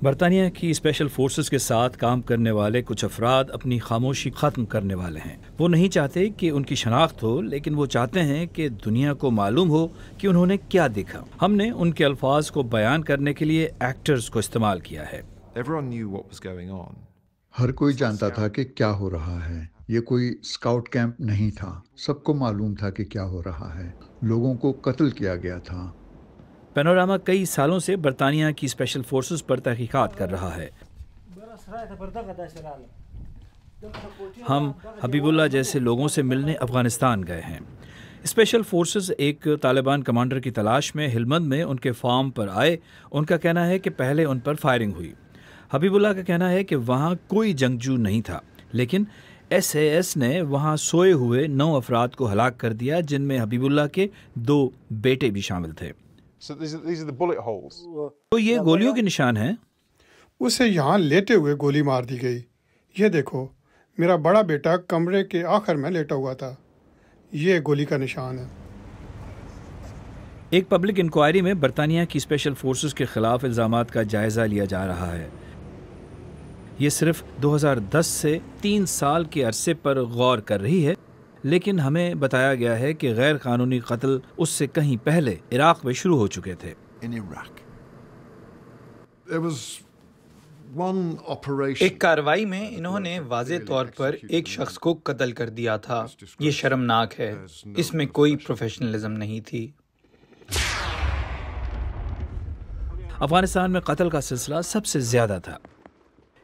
برطانیہ کی special forces کے ساتھ کام کرنے والے کچھ افراد اپنی خاموشی ختم کرنے والے ہیں۔ وہ نہیں چاہتے کہ ان کی شناخت ہو، لیکن وہ چاہتے ہیں کہ دنیا کو معلوم ہو کہ انہوں نے کیا دیکھا۔ ہم نے ان کے الفاظ کو بیان کرنے کے لیے ایکٹرز کو استعمال کیا ہے۔ ہر کوئی جانتا تھا کہ کیا ہو رہا ہے۔ یہ کوئی اسکاؤٹ کیمپ نہیں تھا۔ سب کو معلوم تھا کہ کیا ہو رہا ہے۔ لوگوں کو قتل کیا گیا تھا۔ پینوراما کئی سالوں سے برطانیہ کی اسپیشل فورسز پر تحقیقات کر رہا ہے۔ ہم حبیب اللہ جیسے لوگوں سے ملنے افغانستان گئے ہیں۔ اسپیشل فورسز ایک طالبان کمانڈر کی تلاش میں ہلمند میں ان کے فارم پر آئے۔ ان کا کہنا ہے کہ پہلے ان پر فائرنگ ہوئی۔ حبیب اللہ کا کہنا ہے کہ وہاں کوئی جنگجو نہیں تھا، لیکن ایس اے ایس نے وہاں سوئے ہوئے 9 افراد کو ہلاک کر دیا، جن میں حبیب اللہ کے 2 بیٹے بھی شامل تھے۔ تو یہ گولیوں کے نشان ہیں۔ اسے یہاں لیٹے ہوئے گولی مار دی گئی۔ یہ دیکھو، میرا بڑا بیٹا کمرے کے آخر میں لیٹا ہوا تھا۔ یہ گولی کا نشان ہے۔ ایک پبلک انکوائری میں برطانیہ کی اسپیشل فورسز کے خلاف الزامات کا جائزہ لیا جا رہا ہے۔ یہ صرف 2010 سے 3 سال کے عرصے پر غور کر رہی ہے، لیکن ہمیں بتایا گیا ہے کہ غیر قانونی قتل اس سے کہیں پہلے عراق میں شروع ہو چکے تھے۔ ایک کارروائی میں انہوں نے واضح طور پر ایک شخص کو قتل کر دیا تھا۔ یہ شرمناک ہے۔ اس میں کوئی پروفیشنلزم نہیں تھی۔ افغانستان میں قتل کا سلسلہ سب سے زیادہ تھا۔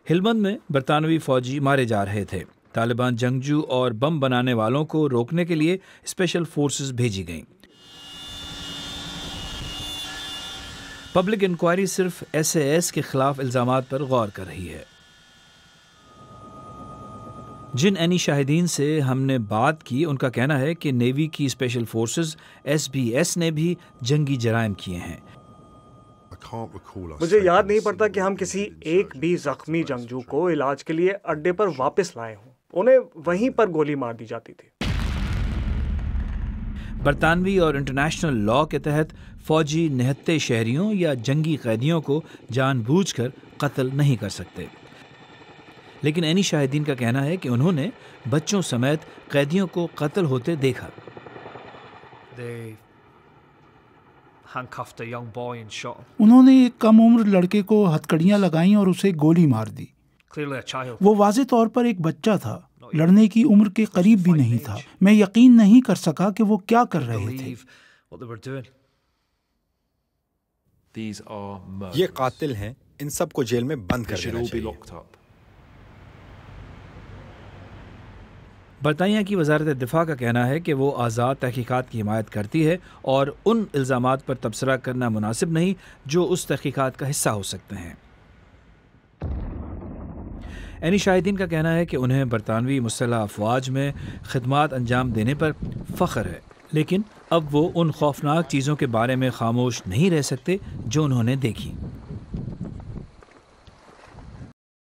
ہلمند میں برطانوی فوجی مارے جا رہے تھے۔ طالبان جنگجو اور بم بنانے والوں کو روکنے کے لیے اسپیشل فورسز بھیجی گئیں۔ پبلک انکوائری صرف ایس اے ایس کے خلاف الزامات پر غور کر رہی ہے۔ جن عینی شاہدین سے ہم نے بات کی، ان کا کہنا ہے کہ نیوی کی special forces S B S نے بھی جنگی جرائم کیے ہیں۔ مجھے یاد نہیں پڑتا کہ ہم کسی ایک بھی زخمی جنگجو کو علاج کے لیے اڈے پر واپس لائے ہوں۔ انہیں وہیں پر گولی مار دی جاتی تھی۔ برطانوی اور انٹرنیشنل لاء کے تحت فوجی نہتے شہریوں یا جنگی قیدیوں کو جان بوجھ کر قتل نہیں کر سکتے، لیکن عینی شاہدین کا کہنا ہے کہ انہوں نے بچوں سمیت قیدیوں کو قتل ہوتے دیکھا۔ انہوں نے ایک کم عمر لڑکے کو ہتھکڑیاں لگائیں اور اسے گولی مار دی۔ وہ واضح طور پر ایک بچہ تھا، لڑنے کی عمر کے قریب بھی نہیں تھا۔ میں یقین نہیں کر سکا کہ وہ کیا کر رہے تھے۔ یہ قاتل ہیں، ان سب کو جیل میں بند کر دینا چاہیے۔ برطانیہ کی وزارت دفاع کا کہنا ہے کہ وہ آزاد تحقیقات کی حمایت کرتی ہے اور ان الزامات پر تبصرہ کرنا مناسب نہیں جو اس تحقیقات کا حصہ ہو سکتے ہیں۔ عینی شاہدین کا کہنا ہے کہ انہیں برطانوی مسلح افواج میں خدمات انجام دینے پر فخر ہے، لیکن اب وہ ان خوفناک چیزوں کے بارے میں خاموش نہیں رہ سکتے جو انہوں نے دیکھی۔